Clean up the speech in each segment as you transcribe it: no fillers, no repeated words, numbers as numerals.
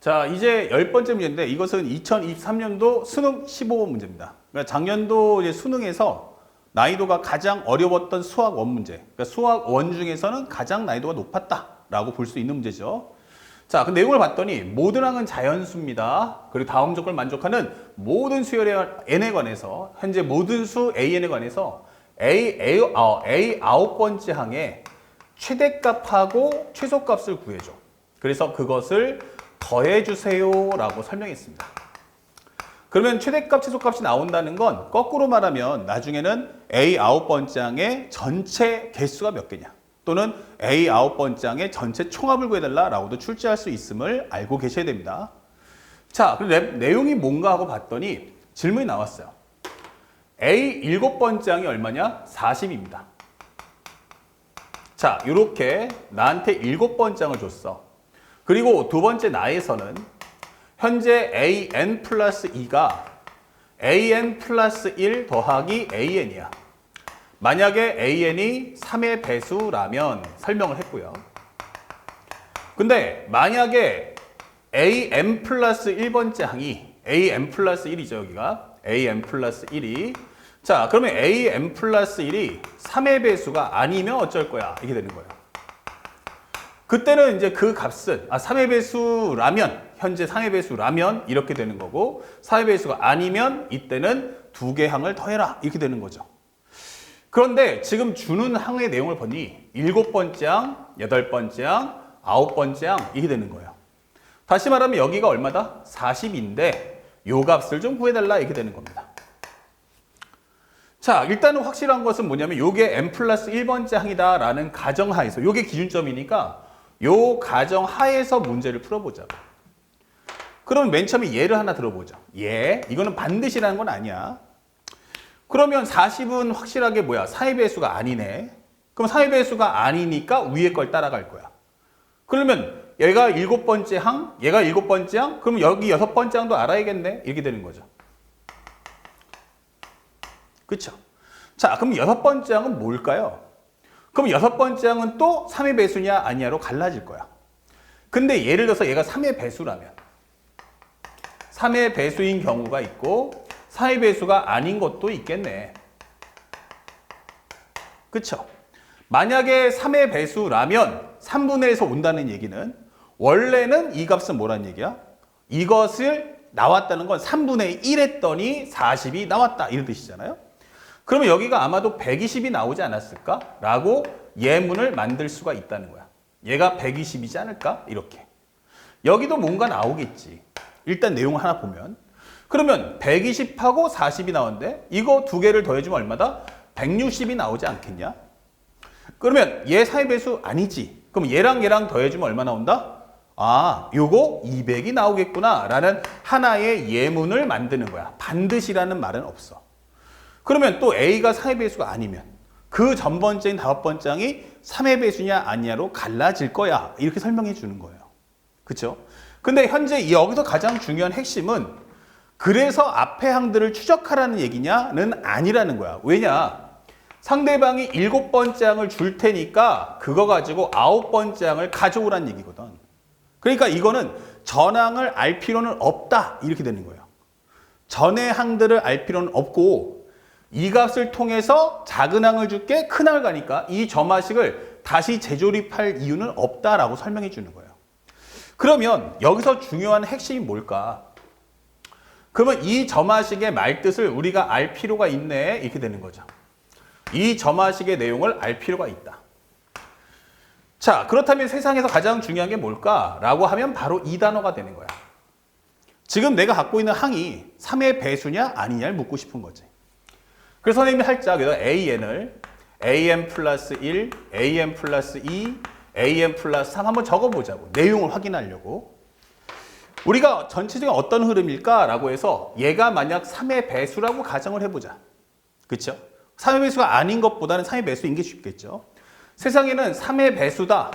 자, 이제 10번째 문제인데 이것은 2023년도 수능 15번 문제입니다. 그러니까 작년도 이제 수능에서 난이도가 가장 어려웠던 수학 원 문제. 그러니까 수학 원 중에서는 가장 난이도가 높았다라고 볼 수 있는 문제죠. 자, 그 내용을 봤더니 모든 항은 자연수입니다. 그리고 다음 조건을 만족하는 모든 수열의 n에 관해서 현재 모든 수 an에 관해서 a 9번째 항의 최대값하고 최소값을 구해줘. 그래서 그것을 더해주세요라고 설명했습니다. 그러면 최대값, 최소값이 나온다는 건 거꾸로 말하면 나중에는 a 9번째 항의 전체 개수가 몇 개냐 또는 a 9번째 항의 전체 총합을 구해달라라고도 출제할 수 있음을 알고 계셔야 됩니다. 자, 그럼 내용이 뭔가 하고 봤더니 질문이 나왔어요. a 7번째 항이 얼마냐? 40입니다. 자, 이렇게 나한테 7번째 항을 줬어. 그리고 두 번째 나에서는 현재 an 플러스 2가 an 플러스 1 더하기 an이야. 만약에 an이 3의 배수라면 설명을 했고요. 근데 만약에 am 플러스 1번째 항이 am 플러스 1이죠. 여기가 am 플러스 1이 자, 그러면 am 플러스 1이 3의 배수가 아니면 어쩔 거야? 이렇게 되는 거예요. 그때는 이제 그 값은 3의 배수라면 현재 3의 배수라면 이렇게 되는 거고 4의 배수가 아니면 이때는 두 개 항을 더해라 이렇게 되는 거죠. 그런데 지금 주는 항의 내용을 보니 7번째 항, 8번째 항, 9번째 항 이렇게 되는 거예요. 다시 말하면 여기가 얼마다? 40인데 요 값을 좀 구해달라 이렇게 되는 겁니다. 자, 일단은 확실한 것은 뭐냐면 요게 n 플러스 1번째 항이다 라는 가정하에서 요게 기준점이니까 요 가정하에서 문제를 풀어보자고. 그럼 맨 처음에 예를 하나 들어보죠. 예, 이거는 반드시라는 건 아니야. 그러면 40은 확실하게 뭐야? 4의 배수가 아니네. 그럼 4의 배수가 아니니까 위에 걸 따라갈 거야. 그러면 얘가 7번째 항, 얘가 7번째 항, 그럼 여기 6번째 항도 알아야겠네. 이렇게 되는 거죠. 그쵸? 자, 그럼 6번째 항은 뭘까요? 그럼 6번째 항은 또 3의 배수냐 아니냐로 갈라질 거야. 근데 예를 들어서 얘가 3의 배수라면 3의 배수인 경우가 있고 4의 배수가 아닌 것도 있겠네. 그쵸? 만약에 3의 배수라면 3분의 1에서 온다는 얘기는 원래는 이 값은 뭐란 얘기야? 이것을 나왔다는 건 3분의 1 했더니 40이 나왔다 이런 뜻이잖아요. 그러면 여기가 아마도 120이 나오지 않았을까? 라고 예문을 만들 수가 있다는 거야. 얘가 120이지 않을까? 이렇게. 여기도 뭔가 나오겠지. 일단 내용을 하나 보면. 그러면 120하고 40이 나오는데 이거 두 개를 더해주면 얼마다? 160이 나오지 않겠냐? 그러면 얘 4의 배수 아니지. 그럼 얘랑 얘랑 더해주면 얼마 나온다? 아, 요거 200이 나오겠구나 라는 하나의 예문을 만드는 거야. 반드시라는 말은 없어. 그러면 또 A가 4의 배수가 아니면 그 전번째인 5번째 항이 3의 배수냐 아니냐로 갈라질 거야. 이렇게 설명해 주는 거예요. 그렇죠? 근데 현재 여기서 가장 중요한 핵심은 그래서 앞의 항들을 추적하라는 얘기냐는 아니라는 거야. 왜냐? 상대방이 7번째 항을 줄 테니까 그거 가지고 9번째 항을 가져오라는 얘기거든. 그러니까 이거는 전항을 알 필요는 없다. 이렇게 되는 거예요. 전의 항들을 알 필요는 없고 이 값을 통해서 작은 항을 줄게 큰 항을 가니까 이 점화식을 다시 재조립할 이유는 없다라고 설명해 주는 거예요. 그러면 여기서 중요한 핵심이 뭘까? 그러면 이 점화식의 말뜻을 우리가 알 필요가 있네 이렇게 되는 거죠. 이 점화식의 내용을 알 필요가 있다. 자, 그렇다면 세상에서 가장 중요한 게 뭘까라고 하면 바로 이 단어가 되는 거야. 지금 내가 갖고 있는 항이 3의 배수냐 아니냐를 묻고 싶은 거지. 그래서 선생님이 살짝 an을 am 플러스 1, am 플러스 2, am 플러스 3 한번 적어보자고. 내용을 확인하려고. 우리가 전체적인 어떤 흐름일까라고 해서 얘가 만약 3의 배수라고 가정을 해보자. 그렇죠? 3의 배수가 아닌 것보다는 3의 배수인 게 쉽겠죠. 세상에는 3의 배수다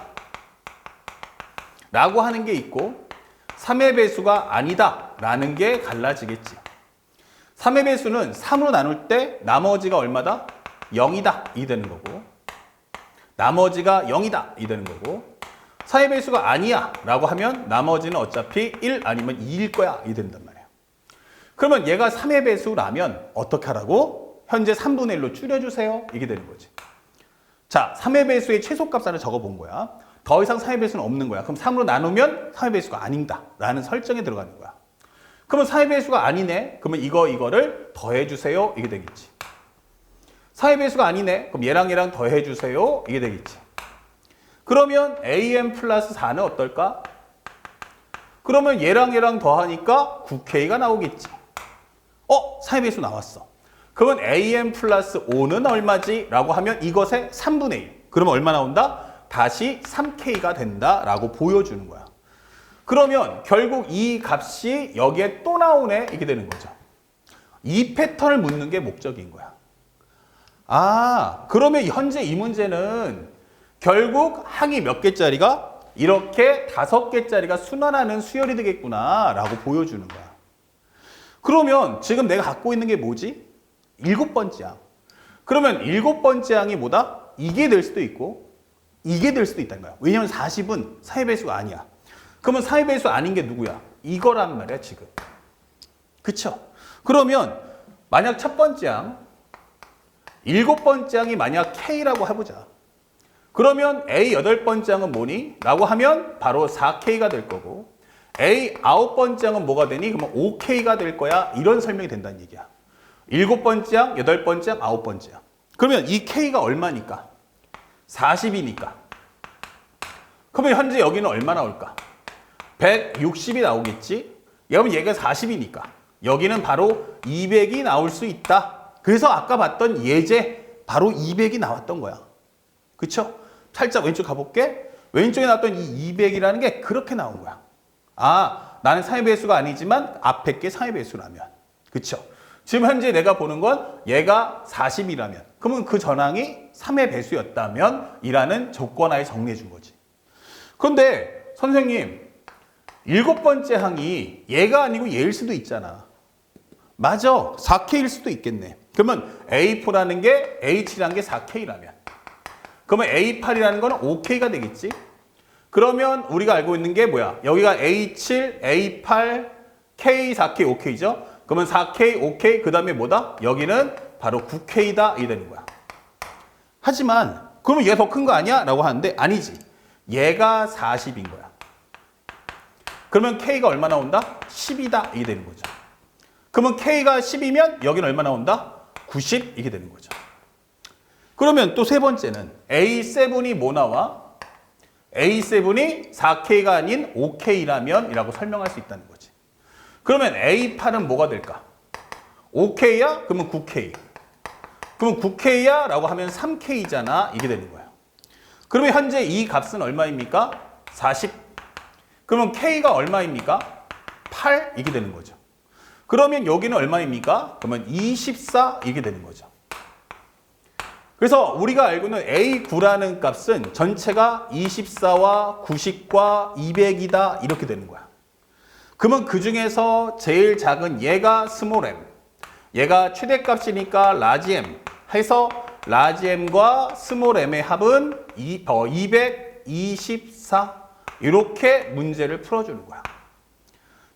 라고 하는 게 있고 3의 배수가 아니다 라는 게 갈라지겠지. 3의 배수는 3으로 나눌 때 나머지가 얼마다? 0이다 이 되는 거고 나머지가 0이다 이 되는 거고 4의 배수가 아니야 라고 하면 나머지는 어차피 1 아니면 2일 거야 이 된단 말이에요. 그러면 얘가 3의 배수라면 어떻게 하라고? 현재 3분의 1로 줄여주세요 이게 되는 거지. 자, 3의 배수의 최소값 하나 적어본 거야. 더 이상 4의 배수는 없는 거야. 그럼 3으로 나누면 4의 배수가 아닌다 라는 설정에 들어가는 거야. 그러면 4의 배수가 아니네. 그러면 이거를 더해주세요 이게 되겠지. 4의 배수가 아니네. 그럼 얘랑 더해주세요 이게 되겠지. 그러면 am 플러스 4는 어떨까? 그러면 얘랑 더하니까 9k가 나오겠지. 4의 배수 나왔어. 그러면 am 플러스 5는 얼마지? 라고 하면 이것의 3분의 1. 그러면 얼마 나온다? 다시 3k가 된다라고 보여주는 거야. 그러면 결국 이 값이 여기에 또 나오네 이렇게 되는 거죠. 이 패턴을 묻는 게 목적인 거야. 그러면 현재 이 문제는 결국 항이 몇 개짜리가 이렇게 5개짜리가 순환하는 수열이 되겠구나 라고 보여주는 거야. 그러면 지금 내가 갖고 있는 게 뭐지? 7번째 항. 그러면 7번째 항이 뭐다? 이게 될 수도 있고 이게 될 수도 있다는 거야. 왜냐면 40은 4의 배수가 아니야. 그러면 4의 배수 아닌 게 누구야? 이거란 말이야 지금. 그쵸? 그러면 만약 첫 번째 항 7번째 항이 만약 K라고 해보자. 그러면 A 8번째 항은 뭐니? 라고 하면 바로 4K가 될 거고 A 9번째 항은 뭐가 되니? 그러면 5K가 될 거야. 이런 설명이 된다는 얘기야. 7번째 항, 8번째 항, 9번째 항. 그러면 이 K가 얼마니까? 40이니까. 그러면 현재 여기는 얼마 나올까? 160이 나오겠지? 그러면 얘가 40이니까. 여기는 바로 200이 나올 수 있다. 그래서 아까 봤던 예제 바로 200이 나왔던 거야. 그쵸? 살짝 왼쪽 가볼게. 왼쪽에 나왔던 이 200이라는 게 그렇게 나온 거야. 나는 4의 배수가 아니지만 앞에 게 4의 배수라면. 그쵸? 지금 현재 내가 보는 건 얘가 40이라면 그러면 그 전항이 3의 배수였다면 이라는 조건하에 정리해 준 거지. 그런데 선생님 7번째 항이 얘가 아니고 얘일 수도 있잖아. 맞아. 4K일 수도 있겠네. 그러면 A4라는 게 H라는 게 4K라면 그러면 A8이라는 거는 5K가 되겠지. 그러면 우리가 알고 있는 게 뭐야? 여기가 A7, A8, K, 4K, 5K죠. 그러면 4K, 5K, 그 다음에 뭐다? 여기는 바로 9K다 이 되는 거야. 하지만 그러면 얘가 더 큰 거 아니야? 라고 하는데 아니지. 얘가 40인 거야. 그러면 K가 얼마 나온다? 10이다 이게 되는 거죠. 그러면 K가 10이면 여기는 얼마 나온다? 90 이게 되는 거죠. 그러면 또 세 번째는 A7이 뭐 나와? A7이 4K가 아닌 5K라면 이라고 설명할 수 있다는 거지. 그러면 A8은 뭐가 될까? 5K야? 그러면 9K. 그러면 9K야? 라고 하면 3K잖아. 이게 되는 거예요. 그러면 현재 이 값은 얼마입니까? 40. 그러면 K가 얼마입니까? 8. 이게 되는 거죠. 그러면 여기는 얼마입니까? 그러면 24. 이게 되는 거죠. 그래서 우리가 알고 있는 A9라는 값은 전체가 24와 90과 200이다. 이렇게 되는 거야. 그러면 그 중에서 제일 작은 얘가 스몰 m, 얘가 최대값이니까 라지 m 해서 라지 m과 스몰 m의 합은 224 이렇게 문제를 풀어주는 거야.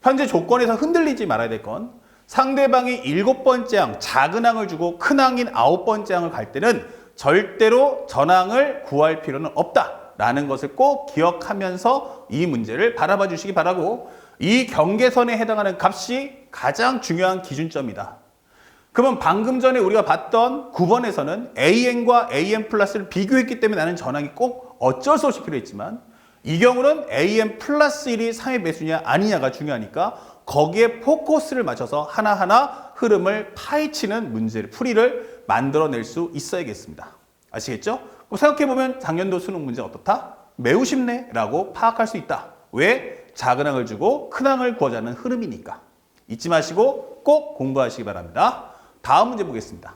현재 조건에서 흔들리지 말아야 될 건 상대방이 7번째 항, 작은 항을 주고 큰 항인 9번째 항을 갈 때는 절대로 전항을 구할 필요는 없다라는 것을 꼭 기억하면서 이 문제를 바라봐 주시기 바라고 이 경계선에 해당하는 값이 가장 중요한 기준점이다. 그러면 방금 전에 우리가 봤던 9번에서는 AN과 AN 플러스를 비교했기 때문에 나는 전항이 꼭 어쩔 수 없이 필요했지만 이 경우는 AN 플러스 1이 3의 배수냐 아니냐가 중요하니까 거기에 포커스를 맞춰서 하나하나 흐름을 파헤치는 문제를 풀이를 만들어낼 수 있어야겠습니다. 아시겠죠? 생각해보면 작년도 수능 문제 어떻다? 매우 쉽네 라고 파악할 수 있다. 왜? 작은 항을 주고 큰 항을 구하자는 흐름이니까. 잊지 마시고 꼭 공부하시기 바랍니다. 다음 문제 보겠습니다.